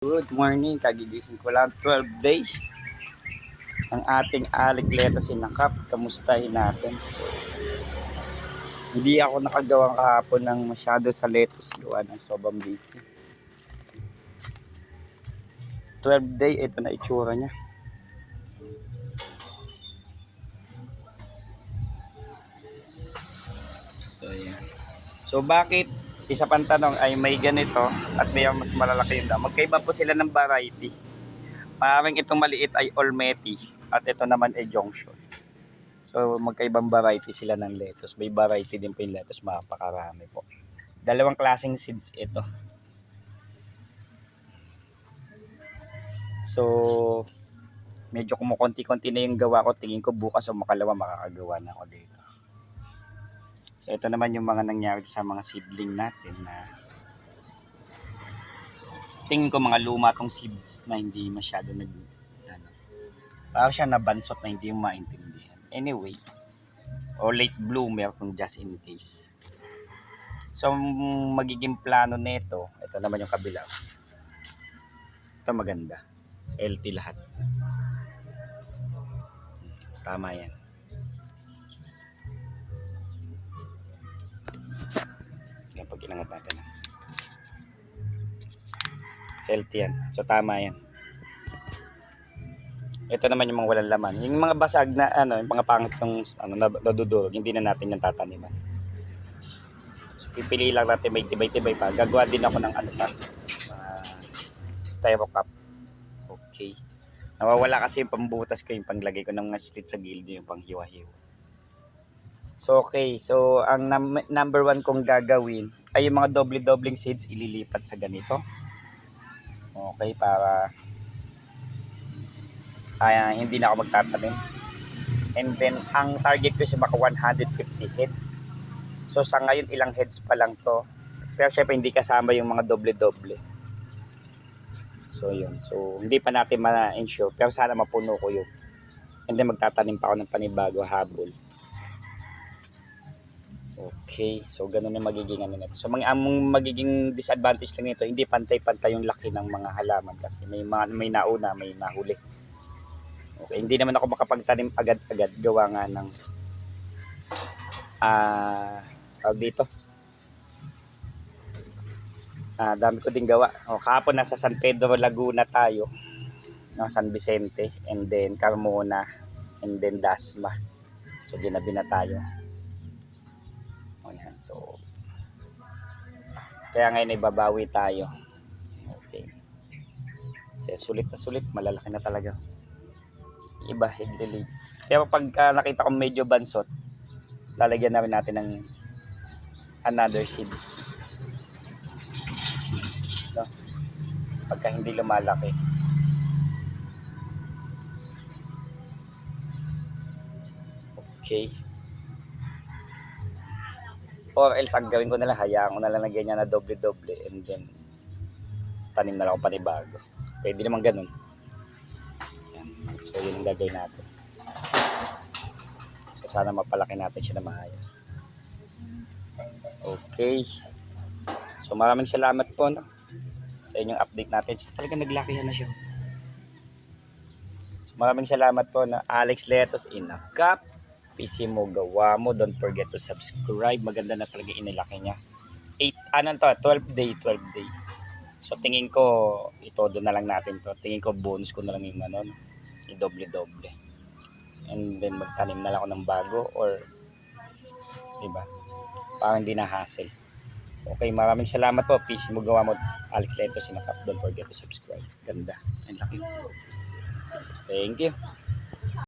Good morning, kagigising ko lang 12 day ang ating aligleto sinakap. Kamustahin natin. So, hindi ako nakagawa kahapon ng masyado sa lettuce gawa ng sobrang busy. 12 day, ito na itsura niya. So, yan. So, bakit isa pang tanong ay may ganito at may mas malalaki yung damo? Magkaiba po sila ng variety. Maraming itong maliit ay Olmeti at ito naman ay Junction. So, magkaibang variety sila ng lettuce. May variety din po yung lettuce, mapakarami po. Dalawang klaseng seeds ito. So, medyo kumukonti-konti na yung gawa ko. Tingin ko bukas o makalawa makakagawa na ako dito. So, ito naman yung mga nangyari sa mga seedling natin na tingin ko mga luma tong seeds na hindi masyado parang siya nabansot na hindi yung maintindihan. Anyway, o late bloomer kung just in case. So, magiging plano nito, ito naman yung kabila. Ito maganda. LT lahat. Tama yan. Kapag inangat natin. Healthy yan. So, tama yan. Ito naman yung mga walang laman. Yung mga basag na, yung mga pangit ng nadudurog, hindi na natin yung tataniman. So, pipili lang natin may tibay-tibay pa. Gagawa din ako ng styro cup. Okay. Nawawala kasi yung pambutas ko, yung panglagay ko ng mga slit sa gilid, yung panghiwa-hiwa. So, okay. So, ang number one kong gagawin ay yung mga doble-dobling seeds ililipat sa ganito. Okay, para hindi na ako magtatanim. And then, ang target ko is maka 150 heads. So, sa ngayon, ilang heads pa lang to. Pero syempre, hindi kasama yung mga doble-doble. So, yun. So, hindi pa natin ma-ensure. Pero sana mapuno ko yun. And then, magtatanim pa ako ng panibago habol. Okay. So, ganun yung magiging ano nito. So, ang magiging disadvantage lang nito, hindi pantay-pantay yung laki ng mga halaman. Kasi may nauna, may nahuli. Okay, hindi naman ako makapagtanim agad-agad gawa nga ng dito. Dami ko din gawa. Kahapon nasa San Pedro Laguna tayo, no, San Vicente, and then Carmona, and then Dasma. So ginabi na tayo. Ayan, so kaya ngayon ay babawi tayo. Okay. So, sulit na sulit, malalaki na talaga. Iba, hindi. Pero pagka nakita ko medyo bansot, lalagyan namin natin ng another seeds. No? Pagka hindi lumalaki. Okay. Or else, ang gawin ko na lang, hayaan ko na lang na ganyan na doble-doble and then tanim na lang ako panibago. Pwede naman ganun. Yan. So, yun ang gagawin natin. So, sana mapalaki natin siya na maayos. Okay. So, maraming salamat po, no, sa inyong update natin. So, talagang naglakihan na siya. So, maraming salamat po na Alex Lettuce in a cup. PC mo, gawa mo. Don't forget to subscribe. Maganda na talaga inilaki niya. 12 day. So, tingin ko, itodo na lang natin to. Tingin ko, bonus ko na lang yung i-doble-doble. And then, magtanim na lang ako ng bago or, diba? Parang hindi na hassle. Okay, maraming salamat po. PC mo, gawa mo. Alex Lettuce in a cup. Don't forget to subscribe. Ganda. Ang laki. Thank you.